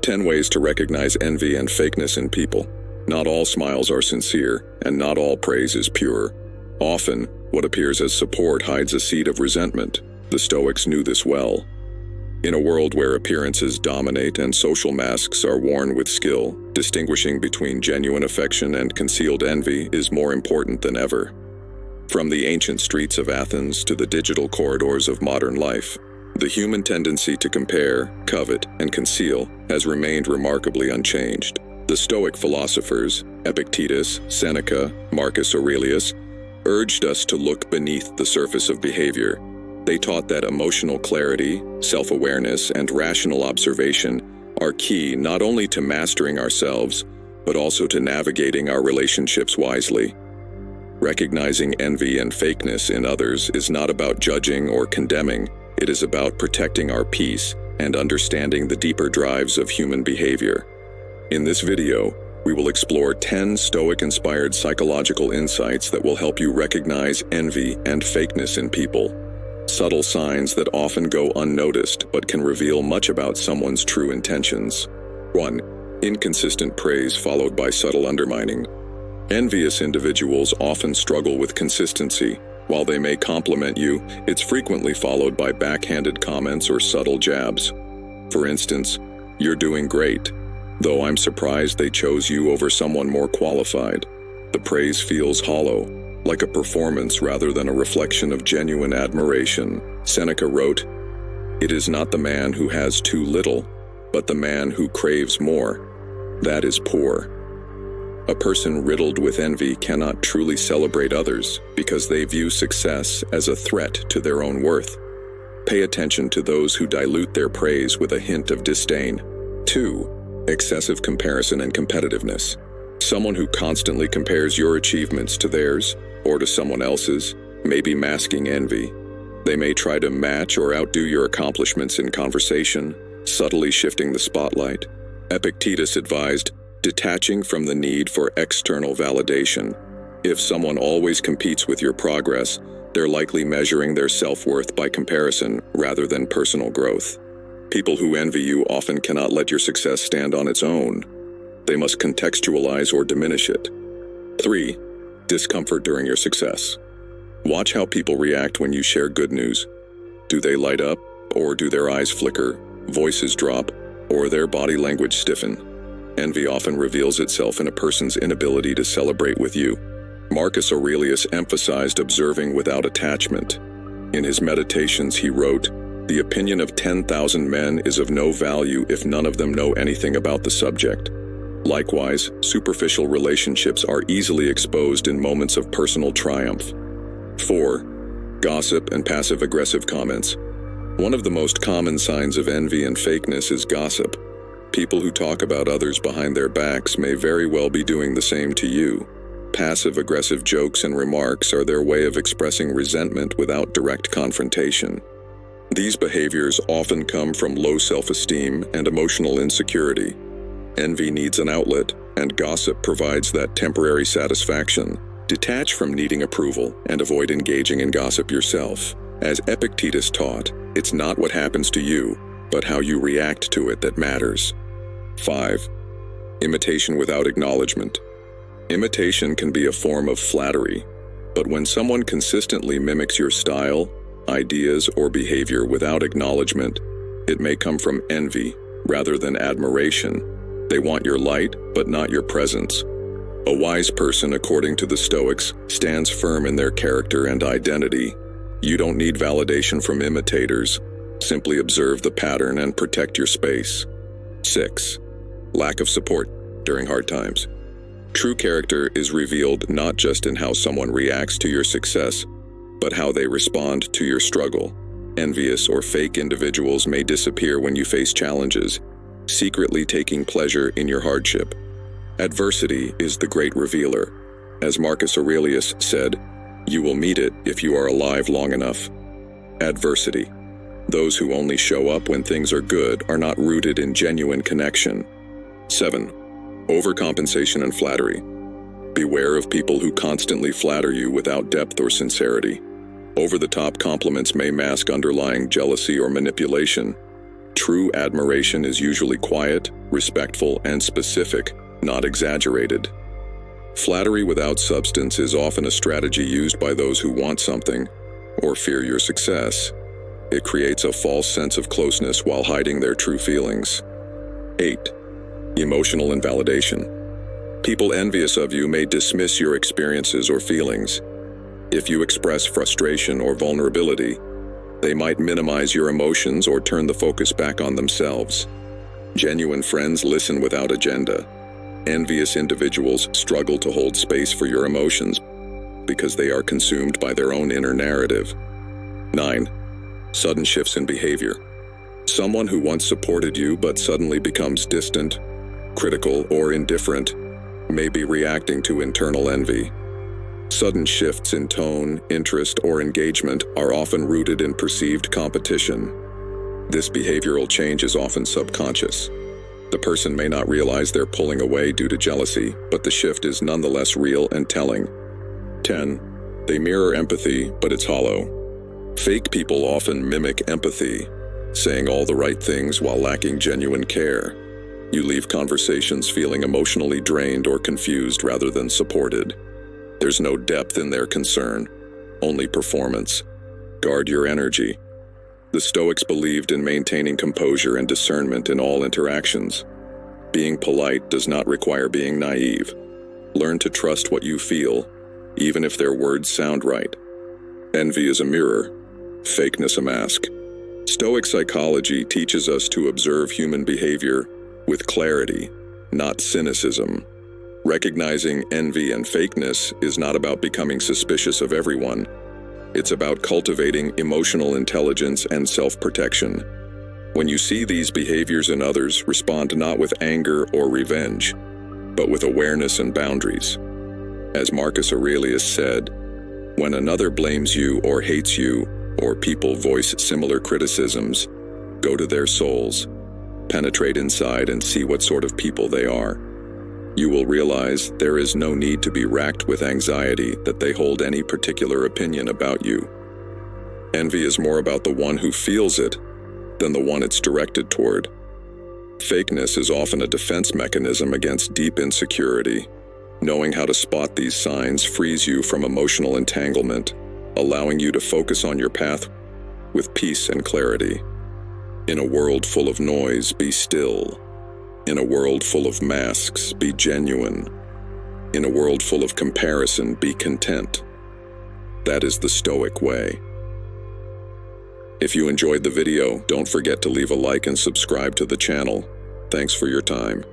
10 ways to recognize envy and fakeness in people. Not all smiles are sincere, and not all praise is pure. Often, what appears as support hides a seed of resentment. The Stoics knew this well. In a world where appearances dominate and social masks are worn with skill, distinguishing between genuine affection and concealed envy is more important than ever. From the ancient streets of Athens to the digital corridors of modern life, the human tendency to compare, covet, and conceal has remained remarkably unchanged. The Stoic philosophers, Epictetus, Seneca, Marcus Aurelius, urged us to look beneath the surface of behavior. They taught that emotional clarity, self-awareness, and rational observation are key not only to mastering ourselves, but also to navigating our relationships wisely. Recognizing envy and fakeness in others is not about judging or condemning. It is about protecting our peace and understanding the deeper drives of human behavior. In this video, we will explore 10 Stoic-inspired psychological insights that will help you recognize envy and fakeness in people. Subtle signs that often go unnoticed but can reveal much about someone's true intentions. 1. Inconsistent praise followed by subtle undermining. Envious individuals often struggle with consistency. While they may compliment you, it's frequently followed by backhanded comments or subtle jabs. For instance, "You're doing great, though I'm surprised they chose you over someone more qualified." The praise feels hollow, like a performance rather than a reflection of genuine admiration. Seneca wrote, "It is not the man who has too little, but the man who craves more. That is poor." A person riddled with envy cannot truly celebrate others because they view success as a threat to their own worth. Pay attention to those who dilute their praise with a hint of disdain. 2. Excessive comparison and competitiveness. Someone who constantly compares your achievements to theirs or to someone else's may be masking envy. They may try to match or outdo your accomplishments in conversation, subtly shifting the spotlight. Epictetus advised, detaching from the need for external validation. If someone always competes with your progress, they're likely measuring their self-worth by comparison rather than personal growth. People who envy you often cannot let your success stand on its own. They must contextualize or diminish it. 3. Discomfort during your success. Watch how people react when you share good news. Do they light up, or do their eyes flicker, voices drop, or their body language stiffen? Envy often reveals itself in a person's inability to celebrate with you. Marcus Aurelius emphasized observing without attachment. In his Meditations, he wrote, "The opinion of 10,000 men is of no value if none of them know anything about the subject." Likewise, superficial relationships are easily exposed in moments of personal triumph. 4. Gossip and passive-aggressive comments. One of the most common signs of envy and fakeness is gossip. People who talk about others behind their backs may very well be doing the same to you. Passive-aggressive jokes and remarks are their way of expressing resentment without direct confrontation. These behaviors often come from low self-esteem and emotional insecurity. Envy needs an outlet, and gossip provides that temporary satisfaction. Detach from needing approval and avoid engaging in gossip yourself. As Epictetus taught, it's not what happens to you, but how you react to it that matters. 5. Imitation without acknowledgement. Imitation can be a form of flattery, but when someone consistently mimics your style, ideas, or behavior without acknowledgement, it may come from envy rather than admiration. They want your light, but not your presence. A wise person, according to the Stoics, stands firm in their character and identity. You don't need validation from imitators. Simply observe the pattern and protect your space. 6. Lack of support during hard times. True character is revealed not just in how someone reacts to your success, but how they respond to your struggle. Envious or fake individuals may disappear when you face challenges, secretly taking pleasure in your hardship. Adversity is the great revealer. As Marcus Aurelius said, "You will meet it if you are alive long enough." Adversity. Those who only show up when things are good are not rooted in genuine connection. 7. Overcompensation and flattery. Beware of people who constantly flatter you without depth or sincerity. Over-the-top compliments may mask underlying jealousy or manipulation. True admiration is usually quiet, respectful, and specific, not exaggerated. Flattery without substance is often a strategy used by those who want something or fear your success. It creates a false sense of closeness while hiding their true feelings. 8. Emotional invalidation. People envious of you may dismiss your experiences or feelings. If you express frustration or vulnerability, they might minimize your emotions or turn the focus back on themselves. Genuine friends listen without agenda. Envious individuals struggle to hold space for your emotions because they are consumed by their own inner narrative. 9. Sudden shifts in behavior. Someone who once supported you but suddenly becomes distant, critical, or indifferent may be reacting to internal envy. Sudden shifts in tone, interest, or engagement are often rooted in perceived competition. This behavioral change is often subconscious. The person may not realize they're pulling away due to jealousy, but the shift is nonetheless real and telling. 10. They mirror empathy, but it's hollow. Fake people often mimic empathy, saying all the right things while lacking genuine care. You leave conversations feeling emotionally drained or confused rather than supported. There's no depth in their concern, only performance. Guard your energy. The Stoics believed in maintaining composure and discernment in all interactions. Being polite does not require being naive. Learn to trust what you feel, even if their words sound right. Envy is a mirror, fakeness a mask. Stoic psychology teaches us to observe human behavior with clarity, not cynicism. Recognizing envy and fakeness is not about becoming suspicious of everyone. It's about cultivating emotional intelligence and self-protection. When you see these behaviors in others, respond not with anger or revenge, but with awareness and boundaries. As Marcus Aurelius said, when another blames you or hates you, or people voice similar criticisms, go to their souls, penetrate inside and see what sort of people they are. You will realize there is no need to be racked with anxiety that they hold any particular opinion about you. Envy is more about the one who feels it than the one it's directed toward. Fakeness is often a defense mechanism against deep insecurity. Knowing how to spot these signs frees you from emotional entanglement, allowing you to focus on your path with peace and clarity. In a world full of noise, be still. In a world full of masks, be genuine. In a world full of comparison, be content. That is the Stoic way. If you enjoyed the video, don't forget to leave a like and subscribe to the channel. Thanks for your time.